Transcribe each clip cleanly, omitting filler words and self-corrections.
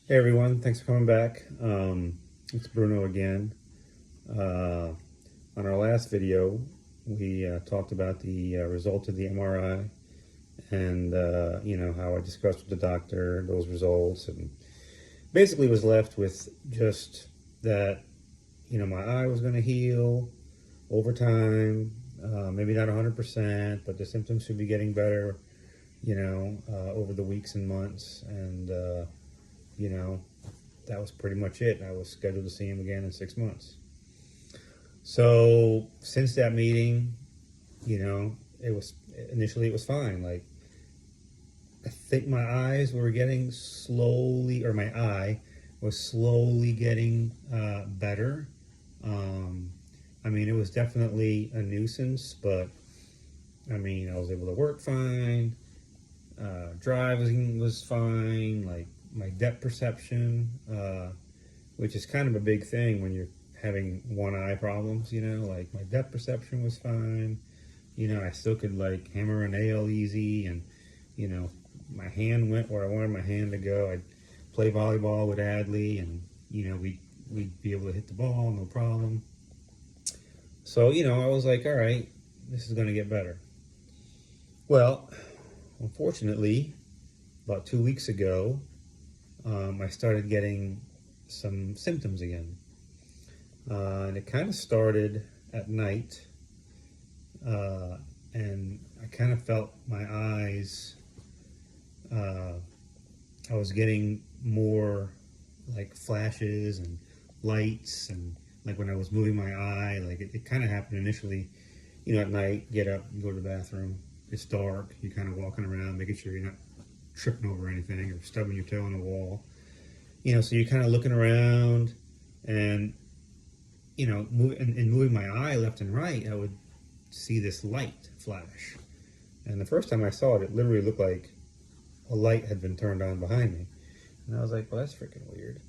Hey everyone, thanks for coming back. It's Bruno again. On our last video, we talked about the results of the MRI and how I discussed with the doctor those results, and basically was left with just that my eye was going to heal over time, maybe not 100%, but the symptoms should be getting better, over the weeks and months, and you know, that was pretty much it. I was scheduled to see him again in 6 months. So since that meeting, it was initially it was fine. Like I think my eyes were getting slowly, or my eye was slowly getting better. Um, I mean, it was definitely a nuisance, but I mean, I was able to work fine. Driving was fine. Like my depth perception, which is kind of a big thing when you're having one eye problems. Like my depth perception was fine. I still could like hammer a nail easy, and you know, my hand went where I wanted my hand to go. I'd play volleyball with Adley, and we'd be able to hit the ball no problem. So I was like, all right, this is going to get better. Well, unfortunately, about 2 weeks ago, I started getting some symptoms again. And it kind of started at night, and I kind of felt my eyes, I was getting more like flashes and lights, and like when I was moving my eye, like it kind of happened initially, at night, get up, go to the bathroom, it's dark, you're kind of walking around, making sure you're not tripping over anything or stubbing your toe on the wall. So you're kind of looking around, and moving my eye left and right, I would see this light flash. And the first time I saw it, it literally looked like a light had been turned on behind me. And I was like, well, that's freaking weird.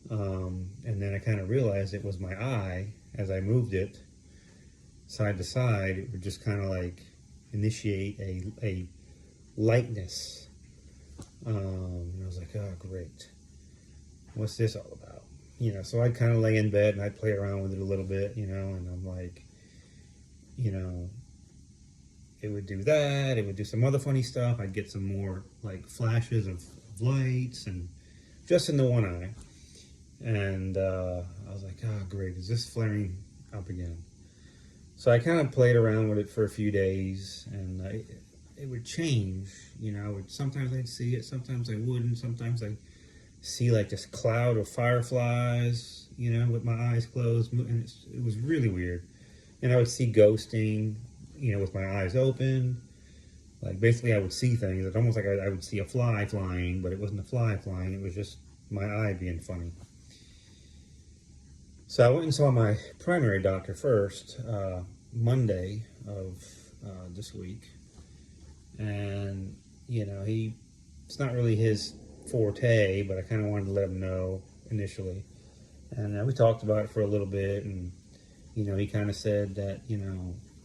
And then I kind of realized it was my eye. As I moved it side to side, it would just kind of like initiate a lightness. And I was like, oh, great. What's this all about? So I'd kind of lay in bed and I'd play around with it a little bit, and I'm like, it would do that. It would do some other funny stuff. I'd get some more like flashes of lights, and just in the one eye. And I was like, oh, great. Is this flaring up again? So I kind of played around with it for a few days, and it would change. Sometimes I'd see it, sometimes I wouldn't. Sometimes I'd see like this cloud of fireflies, with my eyes closed, and it was really weird. And I would see ghosting, with my eyes open. Like basically, I would see things. It's almost like I would see a fly flying, but it wasn't a fly flying. It was just my eye being funny. So I went and saw my primary doctor first, Monday of this week, and it's not really his forte, but I kind of wanted to let him know initially. And we talked about it for a little bit, and he kind of said that he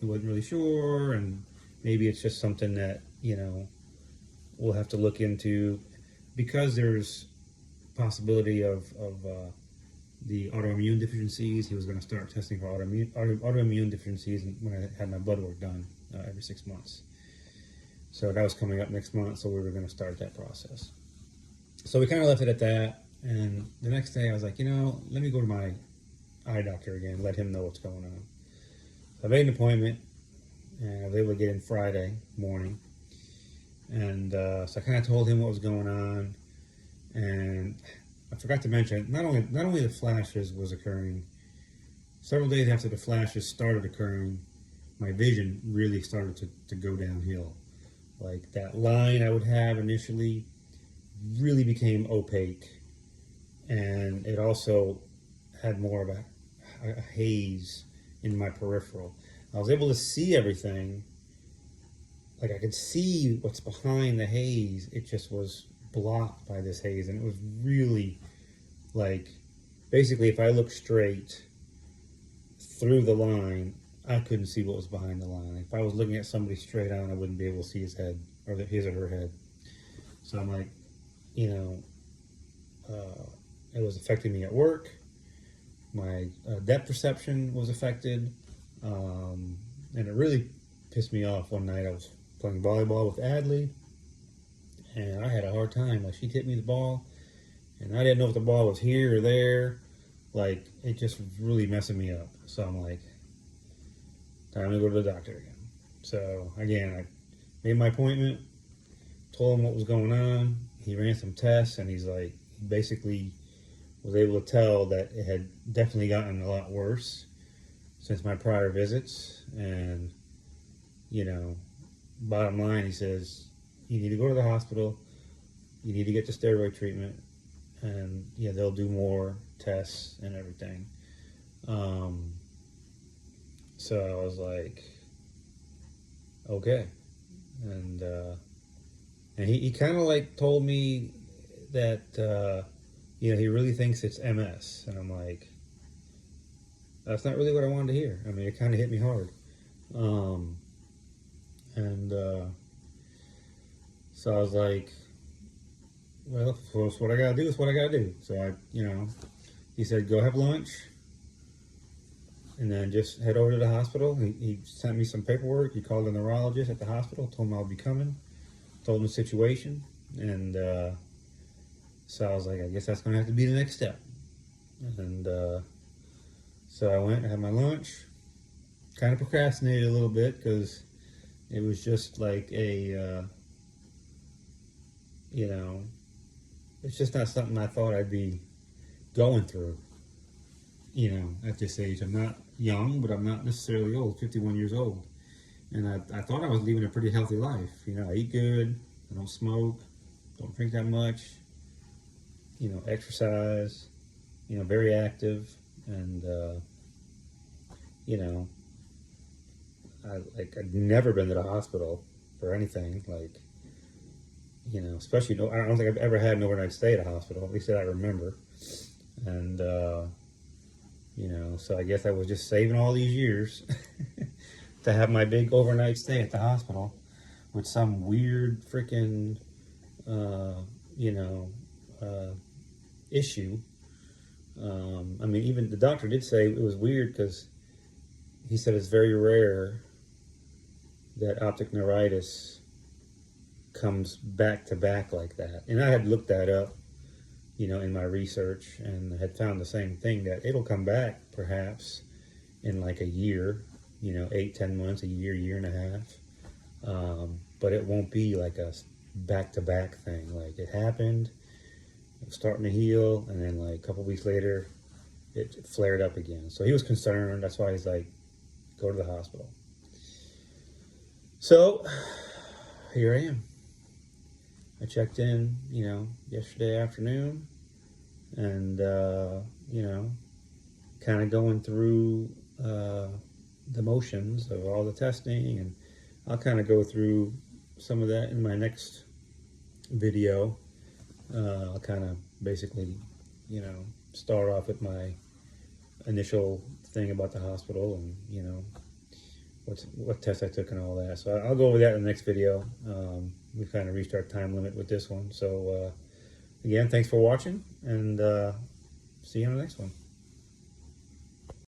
wasn't really sure, and maybe it's just something that we'll have to look into, because there's possibility of the autoimmune deficiencies. He was going to start testing for autoimmune deficiencies when I had my blood work done every 6 months. So that was coming up next month, so we were going to start that process. So we kind of left it at that, and the next day I was like, let me go to my eye doctor again, let him know what's going on. So I made an appointment, and I was able to get in Friday morning, and so I kind of told him what was going on, and I forgot to mention, not only the flashes was occurring, several days after the flashes started occurring, my vision really started to go downhill. Like that line I would have initially really became opaque, and it also had more of a haze in my peripheral. I was able to see everything, like I could see what's behind the haze. It just was blocked by this haze, and it was really like, basically if I looked straight through the line, I couldn't see what was behind the line. If I was looking at somebody straight on, I wouldn't be able to see his head, or his or her head. So I'm like, it was affecting me at work. My depth perception was affected, and it really pissed me off. One night I was playing volleyball with Adley, and I had a hard time. Like, she'd hit me the ball, and I didn't know if the ball was here or there. Like, it just was really messing me up. So I'm like, time to go to the doctor again. So again, I made my appointment, told him what was going on. He ran some tests, and he's like, he basically was able to tell that it had definitely gotten a lot worse since my prior visits. And, you know, bottom line, he says, you need to go to the hospital, you need to get the steroid treatment, and yeah, they'll do more tests and everything. So I was like, okay. And he kind of like told me that, you know, he really thinks it's MS. And I'm like, that's not really what I wanted to hear. I mean, it kind of hit me hard. So I was like, well, if what I gotta do is what I gotta do. So I, you know, he said, go have lunch and then just head over to the hospital. He sent me some paperwork. He called a neurologist at the hospital, told him I'll be coming, told him the situation. And so I was like, I guess that's gonna have to be the next step. And so I went and had my lunch, kind of procrastinated a little bit because it was just like a, you know, it's just not something I thought I'd be going through, you know, at this age. I'm not young, but I'm not necessarily old, 51 years old. And I thought I was living a pretty healthy life. You know, I eat good, I don't smoke, don't drink that much, you know, exercise, you know, very active. And, you know, I'd never been to the hospital for anything, like, you know, especially, I don't think I've ever had an overnight stay at a hospital, at least that I remember. And, you know, so I guess I was just saving all these years to have my big overnight stay at the hospital with some weird freaking, you know, issue. I mean, even the doctor did say it was weird because he said it's very rare that optic neuritis comes back to back like that. And I had looked that up, you know, in my research, and had found the same thing, that it'll come back perhaps in like a year, you know, 8-10 months, a year, year and a half. But it won't be like a back-to-back thing. Like, it happened, it was starting to heal, and then like a couple weeks later it flared up again. So he was concerned. That's why he's like, go to the hospital. So here I am. I checked in, you know, yesterday afternoon, and, you know, kind of going through the motions of all the testing, and I'll kind of go through some of that in my next video. I'll kind of basically, you know, start off with my initial thing about the hospital and, you know, what tests I took and all that. So I'll go over that in the next video. We've kind of reached our time limit with this one. So again, thanks for watching, and see you on the next one.